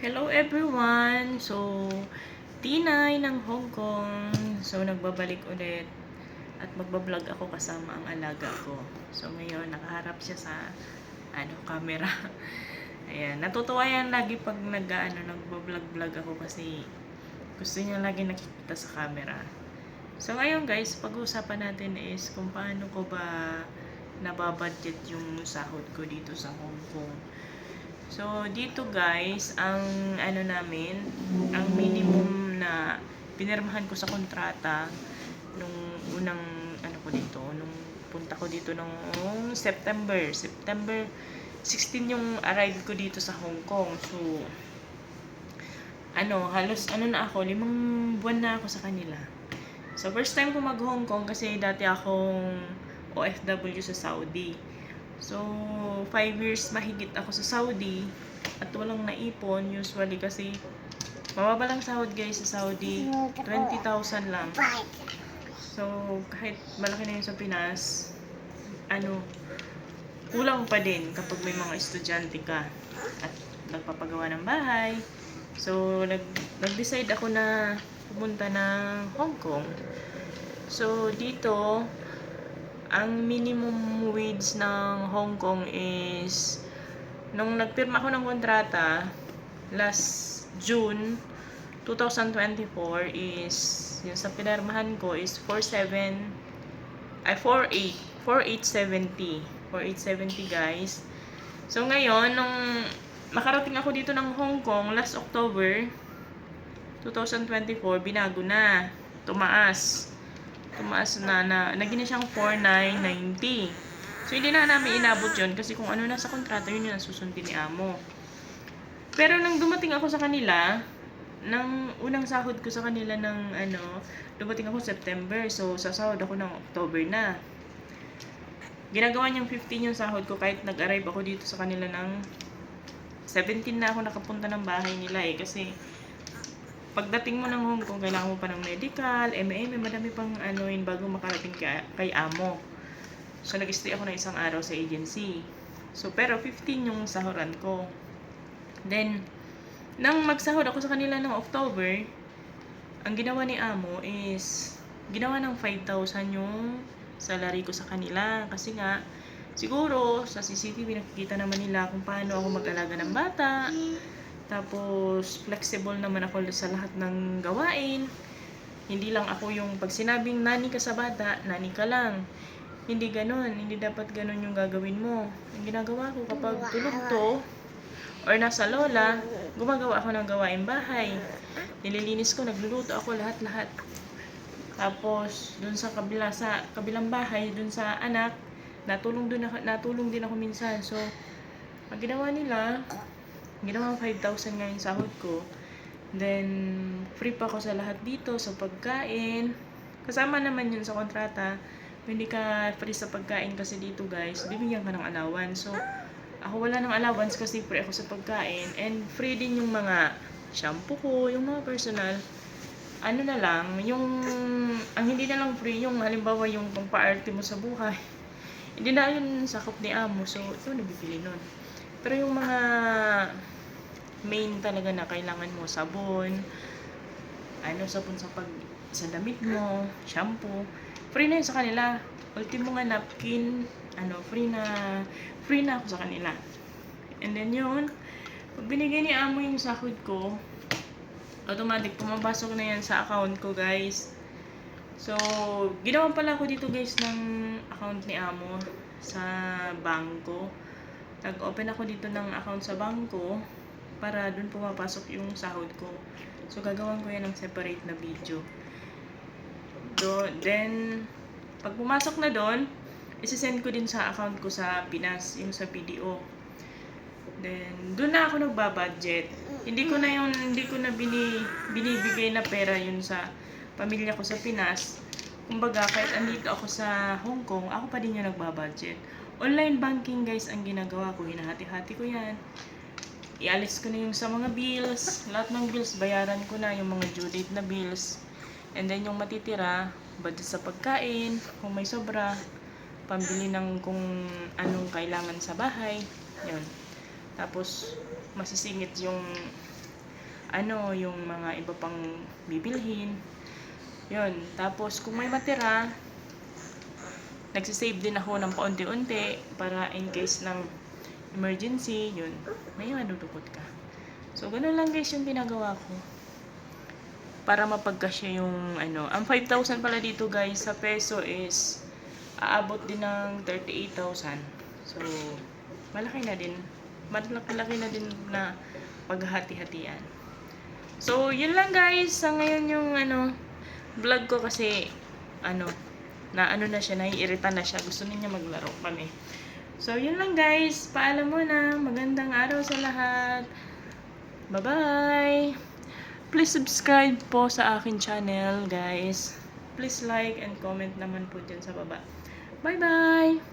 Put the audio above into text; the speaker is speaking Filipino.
Hello everyone! So, Tinay ng Hong Kong. So, nagbabalik ulit at magbablog ako kasama ang alaga ko. So, ngayon, nakaharap siya sa camera. Ayan, natutuwa yan lagi pag nagbablog-vlog ako kasi gusto niya lagi nakikita sa camera. So, ngayon guys, pag-uusapan natin is kung paano ko ba nababudget yung sahod ko dito sa Hong Kong. So, dito guys, ang ang minimum na pinirmahan ko sa kontrata nung unang nung punta ko dito nung September 16 yung arrive ko dito sa Hong Kong. So, halos na ako, 5 buwan na ako sa kanila. So, first time ko mag-Hong Kong kasi dati akong OFW sa Saudi. So, 5 years mahigit ako sa Saudi at walang naipon usually kasi mababa lang sahod guys sa Saudi, 20,000 lang. So, kahit malaki na yun sa Pinas, kulang pa din kapag may mga estudyante ka at nagpapagawa ng bahay. So, nag-decide ako na pumunta ng Hong Kong. So, dito, ang minimum wage ng Hong Kong is, nung nagpirma ako ng kontrata, last June 2024 is, yung sa pinirmahan ko is 4870 guys. So ngayon, nung makarating ako dito ng Hong Kong last October 2024, binago na, tumaas na, naging na siyang 4,990. So, hindi na namin inabot yun kasi kung ano nasa kontrata, yun yung susundin ni Amo. Pero nang dumating ako sa kanila, nang unang sahod ko sa kanila dumating ako September. So, sasahod ako ng October na. Ginagawa niyang 15 yung sahod ko kahit nag-arrive ako dito sa kanila ng 17 na ako nakapunta ng bahay nila kasi pagdating mo ng Hong Kong, kailangan mo pa ng medical, madami pang bago makarating kay Amo. So, nag-stay ako ng isang araw sa agency. So, pero 15 yung sahuran ko. Then, nang magsahod ako sa kanila ng October, ang ginawa ni Amo is, ginawa ng 5,000 yung salary ko sa kanila. Kasi nga, siguro, sa CCTV nakikita naman nila kung paano ako mag-alaga ng bata. Tapos, flexible naman ako sa lahat ng gawain. Hindi lang ako yung pag sinabing nani ka sa bata, nani ka lang. Hindi ganun. Hindi dapat ganun yung gagawin mo. Ang ginagawa ko kapag tulog to, or nasa lola, gumagawa ako ng gawain bahay. Nililinis ko, nagluluto ako lahat-lahat. Tapos, dun sa kabilang bahay, dun sa anak, natulong din ako minsan. So, ang ginawa nila, ginawang 5,000 nga yung sahod ko. Then, free pa ako sa lahat dito, sa pagkain. Kasama naman yun sa kontrata. Hindi ka free sa pagkain kasi dito guys, bibigyan ka ng allowance. So, ako wala ng allowance kasi free ako sa pagkain. And free din yung mga shampoo ko, yung mga personal. Na lang, ang hindi na lang free, yung halimbawa yung pang-paarte mo sa buhay. Hindi na yun sakop ni Amo. So, ito nabibili nun. Pero yung mga main talaga na kailangan mo, sabon, sabon sa damit mo, shampoo, free na yun sa kanila. Ultimo nga napkin, free na ako sa kanila. And then yun, pag binigay ni Amo yung sahod ko, automatic pumapasok na yan sa account ko guys. So, ginawa pala ako dito guys ng account ni Amo sa bangko. Nag-open ako dito ng account sa bangko para dun pumapasok yung sahod ko. So, gagawin ko yan ng separate na video. Then, pag pumasok na doon, isi-send ko din sa account ko sa Pinas, yung sa BDO. Then, doon na ako nagbabudget. Hindi ko na binibigay na pera yun sa pamilya ko sa Pinas. Kumbaga, kahit andito ako sa Hong Kong, ako pa din yung nagbabudget. Online banking guys ang ginagawa ko. Hinahati-hati ko yan. Ialis ko na yung sa mga bills. Lahat ng bills, bayaran ko na yung mga due date na bills. And then yung matitira, budget sa pagkain, kung may sobra, pambili ng kung anong kailangan sa bahay. Yun. Tapos, masisingit yung yung mga iba pang bibilhin. Yun. Tapos, kung may matira, nagsisave din ako ng paunti-unti para in case ng emergency, yun. May madudukot ka. So, ganun lang guys yung ginagawa ko. Para mapagkasya yung ang 5,000 pala dito guys sa peso is aabot din ng 38,000. So, malaki na din. Malaki na din na paghati-hatian. So, yun lang guys. Sa ngayon yung vlog ko kasi na siya, naiirita na siya. Gusto niya maglaro kami. So, yun lang guys. Paalam muna. Magandang araw sa lahat. Bye-bye. Please subscribe po sa akin channel guys. Please like and comment naman po dyan sa baba. Bye-bye.